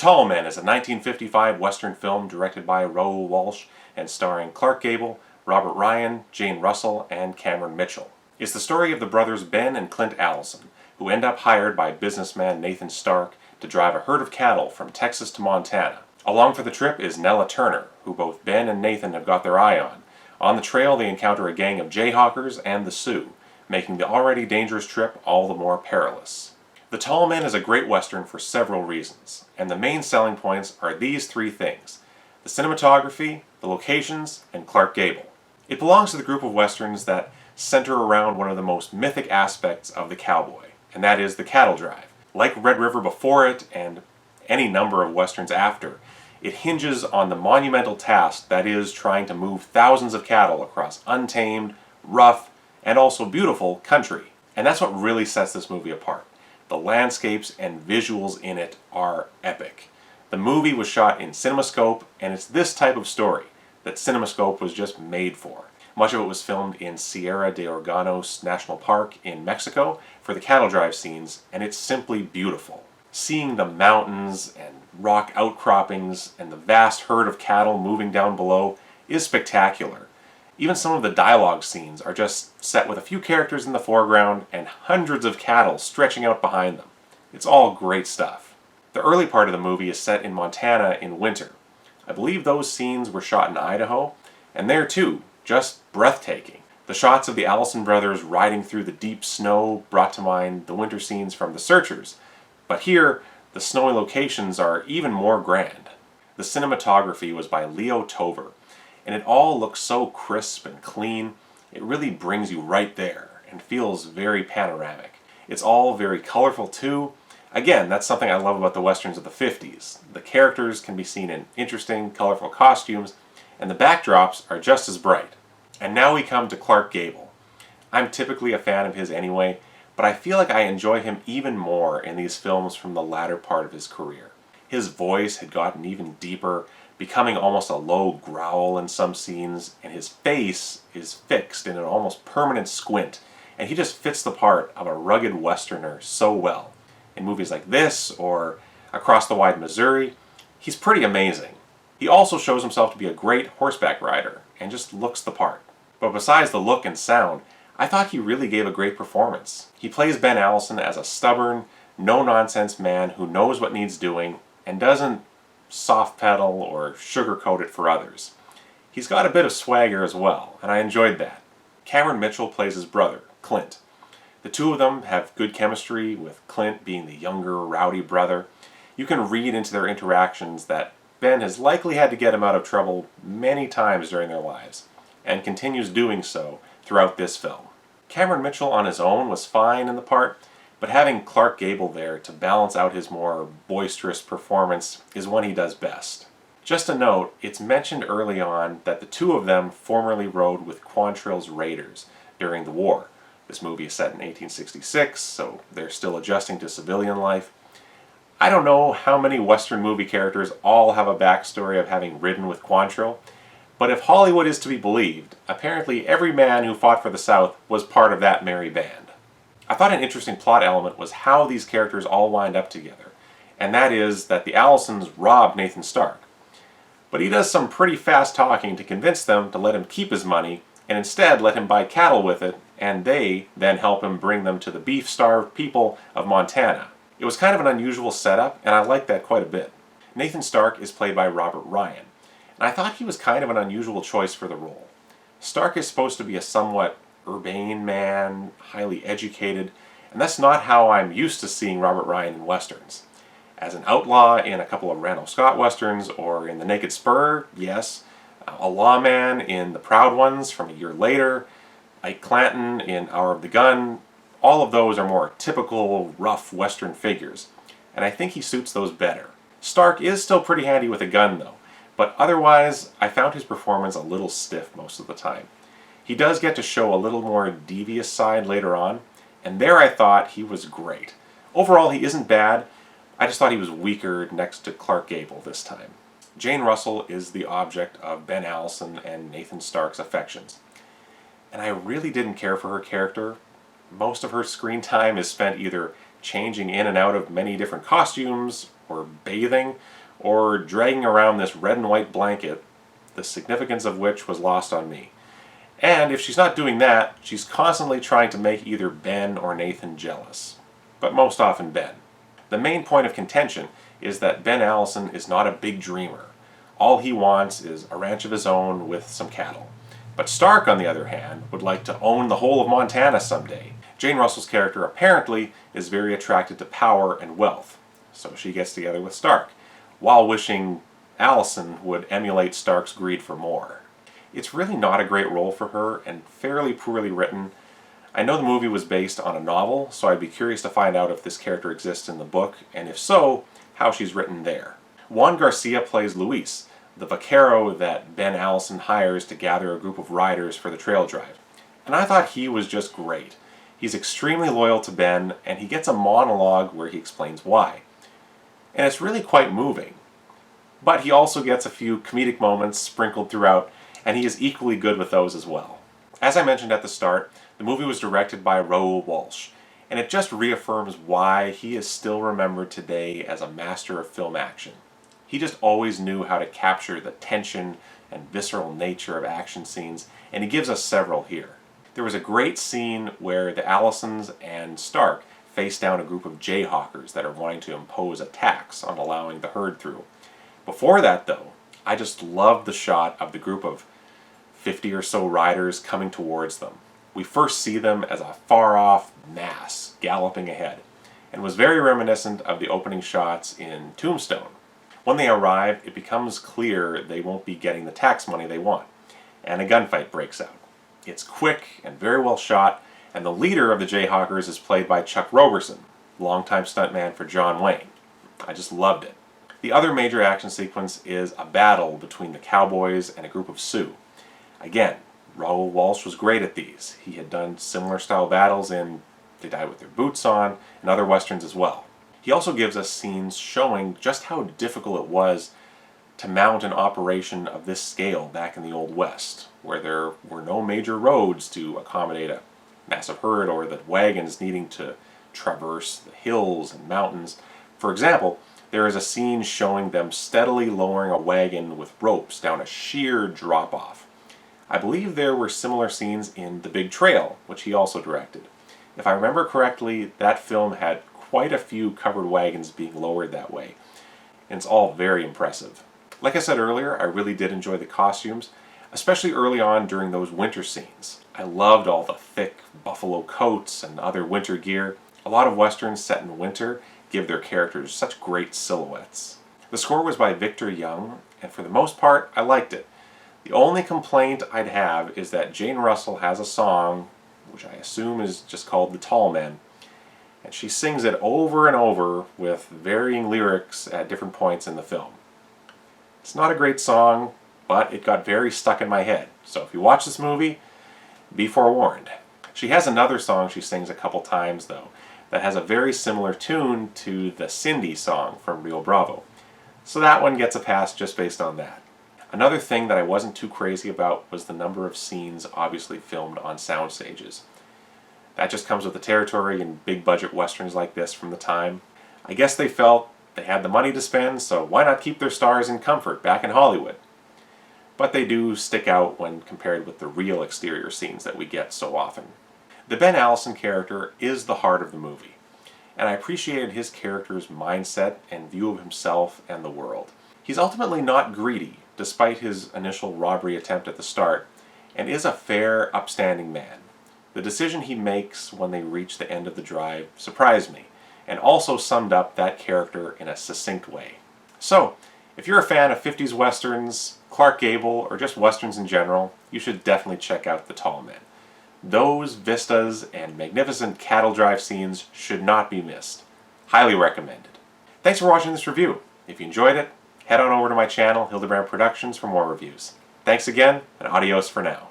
Tall Men is a 1955 Western film directed by Raoul Walsh and starring Clark Gable, Robert Ryan, Jane Russell, and Cameron Mitchell. It's the story of the brothers Ben and Clint Allison, who end up hired by businessman Nathan Stark to drive a herd of cattle from Texas to Montana. Along for the trip is Nella Turner, who both Ben and Nathan have got their eye on. On the trail they encounter a gang of Jayhawkers and the Sioux, making the already dangerous trip all the more perilous. The Tall Men is a great Western for several reasons, and the main selling points are these three things: the cinematography, the locations, and Clark Gable. It belongs to the group of Westerns that center around one of the most mythic aspects of the cowboy, and that is the cattle drive. Like Red River before it, and any number of Westerns after, it hinges on the monumental task that is trying to move thousands of cattle across untamed, rough, and also beautiful country. And that's what really sets this movie apart. The landscapes and visuals in it are epic. The movie was shot in CinemaScope, and it's this type of story that CinemaScope was just made for. Much of it was filmed in Sierra de Organos National Park in Mexico for the cattle drive scenes, and it's simply beautiful. Seeing the mountains and rock outcroppings and the vast herd of cattle moving down below is spectacular. Even some of the dialogue scenes are just set with a few characters in the foreground and hundreds of cattle stretching out behind them. It's all great stuff. The early part of the movie is set in Montana in winter. I believe those scenes were shot in Idaho, and there too, just breathtaking. The shots of the Allison brothers riding through the deep snow brought to mind the winter scenes from The Searchers, but here the snowy locations are even more grand. The cinematography was by Leo Tover, and it all looks so crisp and clean. It really brings you right there and feels very panoramic. It's all very colorful too. Again, that's something I love about the Westerns of the 50s. The characters can be seen in interesting, colorful costumes, and the backdrops are just as bright. And now we come to Clark Gable. I'm typically a fan of his anyway, but I feel like I enjoy him even more in these films from the latter part of his career. His voice had gotten even deeper, becoming almost a low growl in some scenes, and his face is fixed in an almost permanent squint, and he just fits the part of a rugged Westerner so well. In movies like this, or Across the Wide Missouri, he's pretty amazing. He also shows himself to be a great horseback rider, and just looks the part. But besides the look and sound, I thought he really gave a great performance. He plays Ben Allison as a stubborn, no-nonsense man who knows what needs doing, and doesn't soft pedal or sugarcoat it for others. He's got a bit of swagger as well, and I enjoyed that. Cameron Mitchell plays his brother, Clint. The two of them have good chemistry, with Clint being the younger, rowdy brother. You can read into their interactions that Ben has likely had to get him out of trouble many times during their lives, and continues doing so throughout this film. Cameron Mitchell on his own was fine in the part, but having Clark Gable there to balance out his more boisterous performance is when he does best. Just a note, it's mentioned early on that the two of them formerly rode with Quantrill's Raiders during the war. This movie is set in 1866, so they're still adjusting to civilian life. I don't know how many Western movie characters all have a backstory of having ridden with Quantrill, but if Hollywood is to be believed, apparently every man who fought for the South was part of that merry band. I thought an interesting plot element was how these characters all wind up together, and that is that the Allisons robbed Nathan Stark. But he does some pretty fast talking to convince them to let him keep his money, and instead let him buy cattle with it, and they then help him bring them to the beef-starved people of Montana. It was kind of an unusual setup, and I liked that quite a bit. Nathan Stark is played by Robert Ryan, and I thought he was kind of an unusual choice for the role. Stark is supposed to be a somewhat urbane man, highly educated, and that's not how I'm used to seeing Robert Ryan in Westerns. As an outlaw in a couple of Randall Scott Westerns, or in The Naked Spur, yes. A lawman in The Proud Ones from a year later, Ike Clanton in Hour of the Gun, all of those are more typical, rough Western figures, and I think he suits those better. Stark is still pretty handy with a gun though, but otherwise I found his performance a little stiff most of the time. He does get to show a little more devious side later on, and there I thought he was great. Overall he isn't bad, I just thought he was weaker next to Clark Gable this time. Jane Russell is the object of Ben Allison and Nathan Stark's affections, and I really didn't care for her character. Most of her screen time is spent either changing in and out of many different costumes, or bathing, or dragging around this red and white blanket, the significance of which was lost on me. And if she's not doing that, she's constantly trying to make either Ben or Nathan jealous. But most often Ben. The main point of contention is that Ben Allison is not a big dreamer. All he wants is a ranch of his own with some cattle. But Stark, on the other hand, would like to own the whole of Montana someday. Jane Russell's character apparently is very attracted to power and wealth, so she gets together with Stark, while wishing Allison would emulate Stark's greed for more. It's really not a great role for her and fairly poorly written. I know the movie was based on a novel, so I'd be curious to find out if this character exists in the book, and if so, how she's written there. Juan Garcia plays Luis, the vaquero that Ben Allison hires to gather a group of riders for the trail drive. And I thought he was just great. He's extremely loyal to Ben, and he gets a monologue where he explains why. And it's really quite moving. But he also gets a few comedic moments sprinkled throughout, and he is equally good with those as well. As I mentioned at the start, the movie was directed by Raoul Walsh, and it just reaffirms why he is still remembered today as a master of film action. He just always knew how to capture the tension and visceral nature of action scenes, and he gives us several here. There was a great scene where the Allisons and Stark face down a group of jayhawkers that are wanting to impose a tax on allowing the herd through. Before that, though, I just loved the shot of the group of 50 or so riders coming towards them. We first see them as a far-off mass galloping ahead, and was very reminiscent of the opening shots in Tombstone. When they arrive, it becomes clear they won't be getting the tax money they want, and a gunfight breaks out. It's quick and very well shot, and the leader of the Jayhawkers is played by Chuck Roberson, longtime stuntman for John Wayne. I just loved it. The other major action sequence is a battle between the cowboys and a group of Sioux. Again, Raoul Walsh was great at these. He had done similar style battles in They Die With Their Boots On and other westerns as well. He also gives us scenes showing just how difficult it was to mount an operation of this scale back in the Old West, where there were no major roads to accommodate a massive herd or the wagons needing to traverse the hills and mountains. For example, there is a scene showing them steadily lowering a wagon with ropes down a sheer drop-off. I believe there were similar scenes in The Big Trail, which he also directed. If I remember correctly, that film had quite a few covered wagons being lowered that way, and it's all very impressive. Like I said earlier, I really did enjoy the costumes, especially early on during those winter scenes. I loved all the thick buffalo coats and other winter gear. A lot of westerns set in winter give their characters such great silhouettes. The score was by Victor Young, and for the most part, I liked it. The only complaint I'd have is that Jane Russell has a song, which I assume is just called The Tall Men, and she sings it over and over with varying lyrics at different points in the film. It's not a great song, but it got very stuck in my head, so if you watch this movie, be forewarned. She has another song she sings a couple times, though, that has a very similar tune to the Cindy song from Rio Bravo. So that one gets a pass just based on that. Another thing that I wasn't too crazy about was the number of scenes obviously filmed on sound stages. That just comes with the territory in big budget westerns like this from the time. I guess they felt they had the money to spend, so why not keep their stars in comfort back in Hollywood? But they do stick out when compared with the real exterior scenes that we get so often. The Ben Allison character is the heart of the movie, and I appreciated his character's mindset and view of himself and the world. He's ultimately not greedy, despite his initial robbery attempt at the start, and is a fair, upstanding man. The decision he makes when they reach the end of the drive surprised me, and also summed up that character in a succinct way. So, if you're a fan of 50s westerns, Clark Gable, or just westerns in general, you should definitely check out The Tall Men. Those vistas and magnificent cattle drive scenes should not be missed. Highly recommended. Thanks for watching this review. If you enjoyed it, head on over to my channel, Hildebrand Productions, for more reviews. Thanks again, and adios for now.